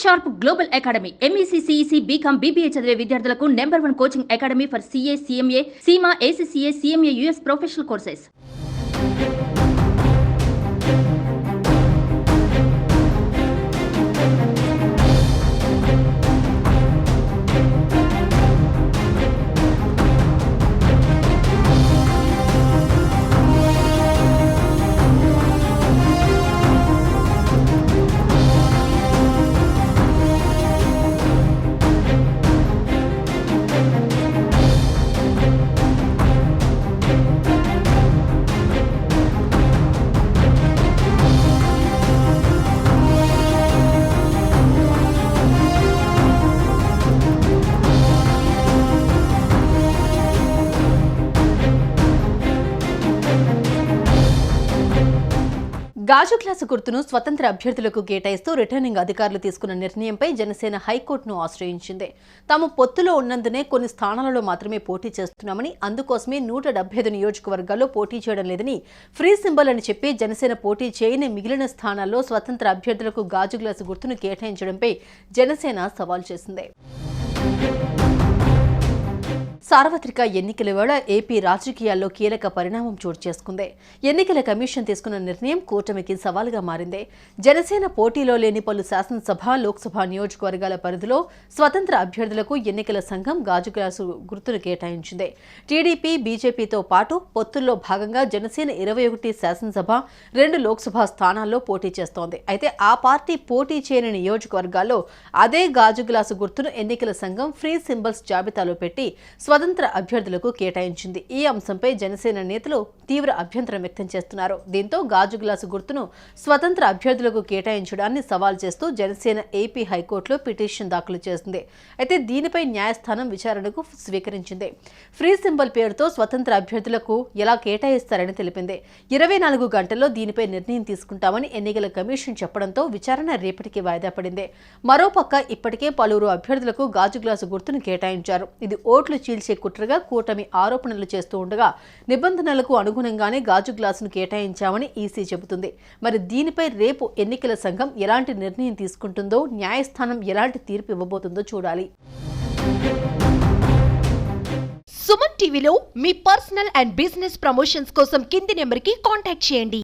Sharp global academy MEC CEC BCom BBA చదివే విద్యార్థులకు #1 coaching academy for CA CMA CIMA ACCA CMA US professional courses. గాజు glass గుర్తును స్వతంత్ర అభ్యర్థులకు కేటాయిస్తూ రిటర్నింగ్ అధికారులు తీసుకున్న నిర్ణయంపై జనసేన హైకోర్టును ఆశ్రయించింది. తాము పొత్తులో ఉన్నందునే కొన్ని స్థానాలలో మాత్రమే పోటీ చేస్తున్నామని, అందుకోసమే 175 నియోజకవర్గాల్లో పోటీ చేయడం లేదని, ఫ్రీ సింబల్ అని చెప్పి జనసేన పోటీ చేయని మిగిలిన స్థానాల్లో స్వతంత్ర అభ్యర్థులకు గాజు గ్లాసు గుర్తును కేటాయించడంపై జనసేన సవాల్ చేసింది. సార్వత్రిక ఎన్నికల వేళ ఏపీ రాజకీయాల్లో కీలక పరిణామం చోటు చేసుకుంది. ఎన్నికల కమిషన్ తీసుకున్న నిర్ణయం కూటమికి సవాలుగా మారింది. జనసేన పోటీలో లేని పలు శాసనసభ, లోక్సభ నియోజకవర్గాల పరిధిలో స్వతంత్ర అభ్యర్థులకు ఎన్నికల సంఘం గాజు గ్లాసు గుర్తును కేటాయించింది. టీడీపీ, బీజేపీతో పాటు పొత్తుల్లో భాగంగా జనసేన 21 శాసనసభ, 2 లోక్సభ స్థానాల్లో పోటీ చేస్తోంది. అయితే ఆ పార్టీ పోటీ చేయని నియోజకవర్గాల్లో అదే గాజు గ్లాసు గుర్తును ఎన్నికల సంఘం ఫ్రీ సింబల్స్ జాబితాలో పెట్టి స్వతంత్ర అభ్యర్థులకు కేటాయించింది. ఈ అంశంపై జనసేన నేతలు తీవ్ర అభ్యంతరం వ్యక్తం చేస్తున్నారు. దీంతో గాజు గ్లాసు గుర్తును స్వతంత్ర అభ్యర్థులకు కేటాయించడాన్ని సవాల్ చేస్తూ జనసేన ఏపీ హైకోర్టులో పిటిషన్ దాఖలు చేసింది. అయితే దీనిపై న్యాయస్థానం విచారణకు స్వీకరించింది. ఫ్రీ సింబల్ పేరుతో స్వతంత్ర అభ్యర్థులకు ఎలా కేటాయిస్తారని తెలిపింది. 24 గంటల్లో దీనిపై నిర్ణయం తీసుకుంటామని ఎన్నికల కమిషన్ చెప్పడంతో విచారణ రేపటికి వాయిదా పడింది. మరోపక్క ఇప్పటికే పలువురు అభ్యర్థులకు గాజు గ్లాసు గుర్తును కేటాయించారు. ఇది ఓట్లు చీల్చే కుట్రగా కూటమి ఆరోపణలు చేస్తూ ఉండగా నిబంధనలకు అనుగుణంగానే గాజు గ్లాసును కేటాయించామని ఈసీ చెబుతుంది. మరి దీనిపై రేపు ఎన్నికల సంఘం ఎలాంటి నిర్ణయం తీసుకుంటుందో, న్యాయస్థానం ఎలాంటి తీర్పు ఇవ్వబోతుందో చూడాలి. సుమన్ టీవీలో మీ పర్సనల్ అండ్ బిజినెస్ ప్రమోషన్స్ కోసం కింది నెంబర్కి కాంటాక్ట్ చేయండి.